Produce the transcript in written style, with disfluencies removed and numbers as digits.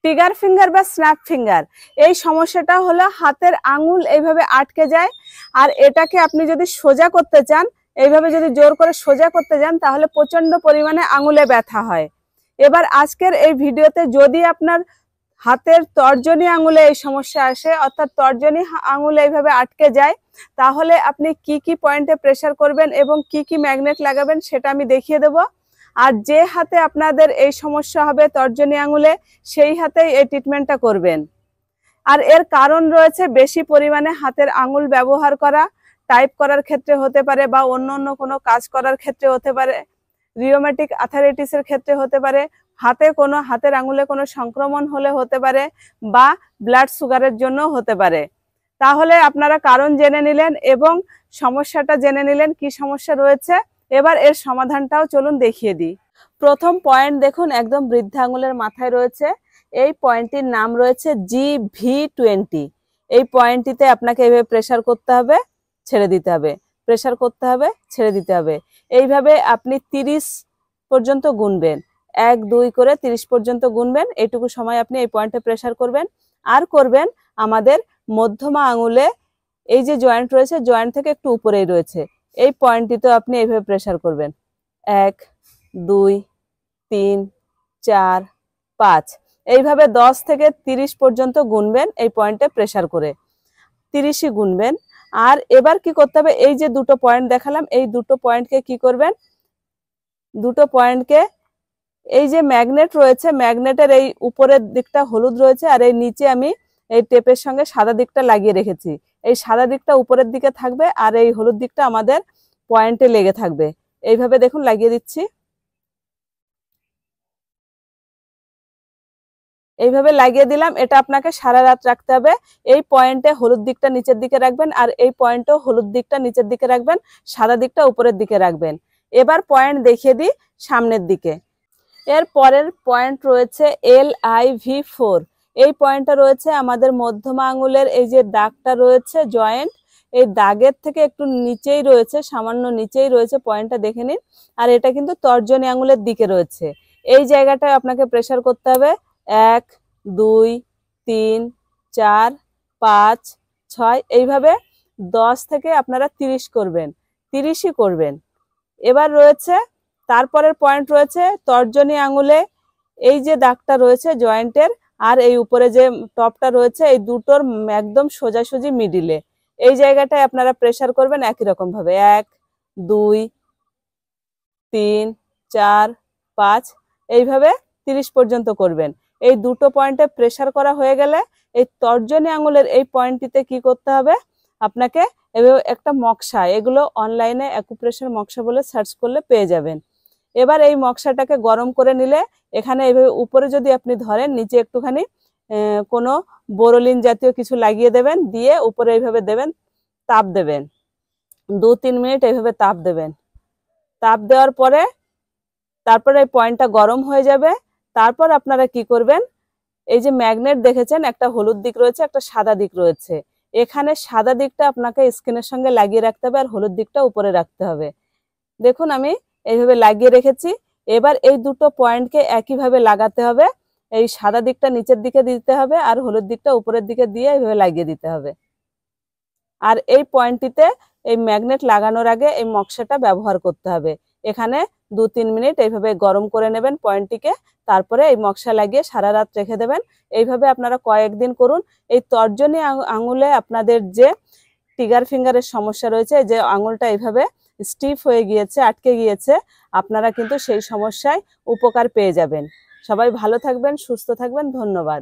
টিগার finger বা snap finger, এই সমস্যাটা হলো হাতের আঙুল এইভাবে আটকে যায়। আর এটাকে আপনি যদি সোজা করতে চান, এইভাবে যদি জোর করে সোজা করতে যান, তাহলে প্রচন্ড পরিমাণে আঙুলে ব্যথা হয়। এবার আজকের এই ভিডিওতে যদি আপনার হাতের তর্জনী আঙুলে এই সমস্যা আসে, অর্থাৎ তর্জনী আঙুলে এইভাবে আটকে যায়, তাহলে আপনি কি কি পয়েন্টে প্রেসার করবেন এবং কি কি ম্যাগনেট লাগাবেন সেটা আমি দেখিয়ে দেব। আর যে হাতে আপনাদের এই সমস্যা হবে তর্জনী আঙুলে, সেই হাতেই এই ট্রিটমেন্টটা করবেন। আর এর কারণ রয়েছে বেশি পরিমাণে হাতের আঙুল ব্যবহার করা, টাইপ করার ক্ষেত্রে হতে পারে বা অন্য অন্য কোনো কাজ করার ক্ষেত্রে হতে পারে, রিউমেটিক আর্থ্রাইটিসের ক্ষেত্রে হতে পারে, হাতের আঙুলে কোনো সংক্রমণ হলে হতে পারে, বা ব্লাড সুগারের জন্য হতে পারে। তাহলে আপনারা কারণ জেনে নিলেন এবং সমস্যাটা জেনে নিলেন কি সমস্যা রয়েছে। এবার এর সমাধানটাও চলুন দেখিয়ে দিই। প্রথম পয়েন্ট দেখুন, একদম বৃদ্ধা আঙুলের মাথায় রয়েছে। এই পয়েন্টটির নাম রয়েছে GV20। এই পয়েন্টটিতে আপনাকে এইভাবে প্রেসার করতে হবে, ছেড়ে দিতে হবে, প্রেসার করতে হবে, ছেড়ে দিতে হবে। এইভাবে আপনি 30 পর্যন্ত গুনবেন, 1 2 করে 30 পর্যন্ত গুনবেন। এইটুকু সময় আপনি এই পয়েন্টে প্রেসার করবেন। আর করবেন আমাদের মধ্যমা আঙুলে এই যে জয়েন্ট রয়েছে, জয়েন্ট থেকে একটু উপরেই রয়েছে, এই পয়েন্টটিতে আপনি এইভাবে প্রেসার করবেন। 1 2 3 4 5, এইভাবে 10 থেকে 30 পর্যন্ত গুনবেন এই পয়েন্টে প্রেসার করে, 30ই গুনবেন। আর এবার কি করতে হবে, এই যে দুটো পয়েন্ট দেখালাম, এই দুটো পয়েন্টকে কি করবেন, দুটো পয়েন্টকে এই যে ম্যাগনেট রয়েছে, ম্যাগনেটের এই উপরের দিকটা হলুদ রয়েছে আর এই নিচে আমি এই টেপের সঙ্গে সাদা দিকটা লাগিয়ে রেখেছি। এই সাদা দিকটা উপরের দিকে থাকবে আর এই হলুদ দিকটা আমাদের পয়েন্টে লেগে থাকবে। এইভাবে দেখুন লাগিয়ে দিচ্ছি। এইভাবে লাগিয়ে দিলাম। এটা আপনাকে সারা রাত রাখতে হবে। এই পয়েন্টে হলুদ দিকটা নিচের দিকে রাখবেন আর এই পয়েন্টেও হলুদ দিকটা নিচের দিকে রাখবেন, সাদা দিকটা উপরের দিকে রাখবেন। এবার পয়েন্ট দেখিয়ে দিই সামনের দিকে। এর পরের পয়েন্ট রয়েছে LIV4। এই পয়েন্টটা রয়েছে আমাদের মধ্যমা আঙুলের এই যে দাগটা রয়েছে জয়েন্ট, এই দাগের থেকে একটু নিচেই রয়েছে, সামান্য নিচেই রয়েছে, পয়েন্টটা দেখে নিন। আর এটা কিন্তু তর্জনী আঙুলের দিকে রয়েছে। এই জায়গাটায় আপনাকে প্রেসার করতে হবে। 1 2 3 4 5 6, এইভাবে 10 থেকে আপনারা 30 করবেন, 30ই করবেন। এবার রয়েছে তারপরের পয়েন্ট রয়েছে তর্জনী আঙুলে এই যে দাগটা রয়েছে জয়েন্টের আর এই উপরে যে টপটা রয়েছে, এই দুটোর একদম সোজাসুজি মিডিলে, এই জায়গাটায় আপনারা প্রেসার করবেন একই রকম ভাবে। 1 2 3 4 5, এইভাবে 30 পর্যন্ত করবেন। এই দুটো পয়েন্টে প্রেসার করা হয়ে গেলে এই তর্জনী আঙুলের এই পয়েন্টটিতে কি করতে হবে, আপনাকে এভাবে একটা মক্সা, এগুলো অনলাইনে অ্যাকুপ্রেশার মক্সা বলে সার্চ করলে পেয়ে যাবেন। এবার এই মক্সাটাকে গরম করে নিলে এখানে এইভাবে উপরে যদি আপনি ধরেন, নিচে একটুখানি কোনো বোরোলিন জাতীয় কিছু লাগিয়ে দেবেন, দিয়ে উপরে এইভাবে দেবেন, তাপ দেবেন 2-3 মিনিট, এইভাবে তাপ দেবেন। তাপ দেওয়ার পরে তারপরে এই পয়েন্টটা গরম হয়ে যাবে। তারপর আপনারা কি করবেন, এই যে ম্যাগনেট দেখেছেন, একটা হলুদ দিক রয়েছে, একটা সাদা দিক রয়েছে, এখানে সাদা দিকটা আপনাকে স্কিনের সঙ্গে লাগিয়ে রাখতে হবে আর হলুদ দিকটা উপরে রাখতে হবে। দেখুন আমি এইভাবে লাগিয়ে রেখেছি। এবার এই দুটো পয়েন্টকে একইভাবে লাগাতে হবে। এই সাদা দিকটা নিচের দিকে দিতে হবে আর হলুদ দিকটা উপরের দিকে দিয়ে এইভাবে লাগিয়ে দিতে হবে। আর এই পয়েন্টটিতে এই ম্যাগনেট লাগানোর আগে এই মক্সাটা ব্যবহার করতে হবে। এখানে 2-3 মিনিট এইভাবে গরম করে নেবেন পয়েন্টটিকে, তারপরে এই মক্সা লাগিয়ে সারা রাত রেখে দেবেন। এইভাবে আপনারা কয়েকদিন করুন। এই তর্জনী আঙুলে আপনাদের যে টিগার ফিঙ্গারের সমস্যা রয়েছে, যে আঙুলটা এইভাবে স্টিফ হয়ে গিয়েছে, আটকে গিয়েছে, আপনারা কিন্তু সেই সমস্যায় উপকার পেয়ে যাবেন। সবাই ভালো থাকবেন, সুস্থ থাকবেন, ধন্যবাদ।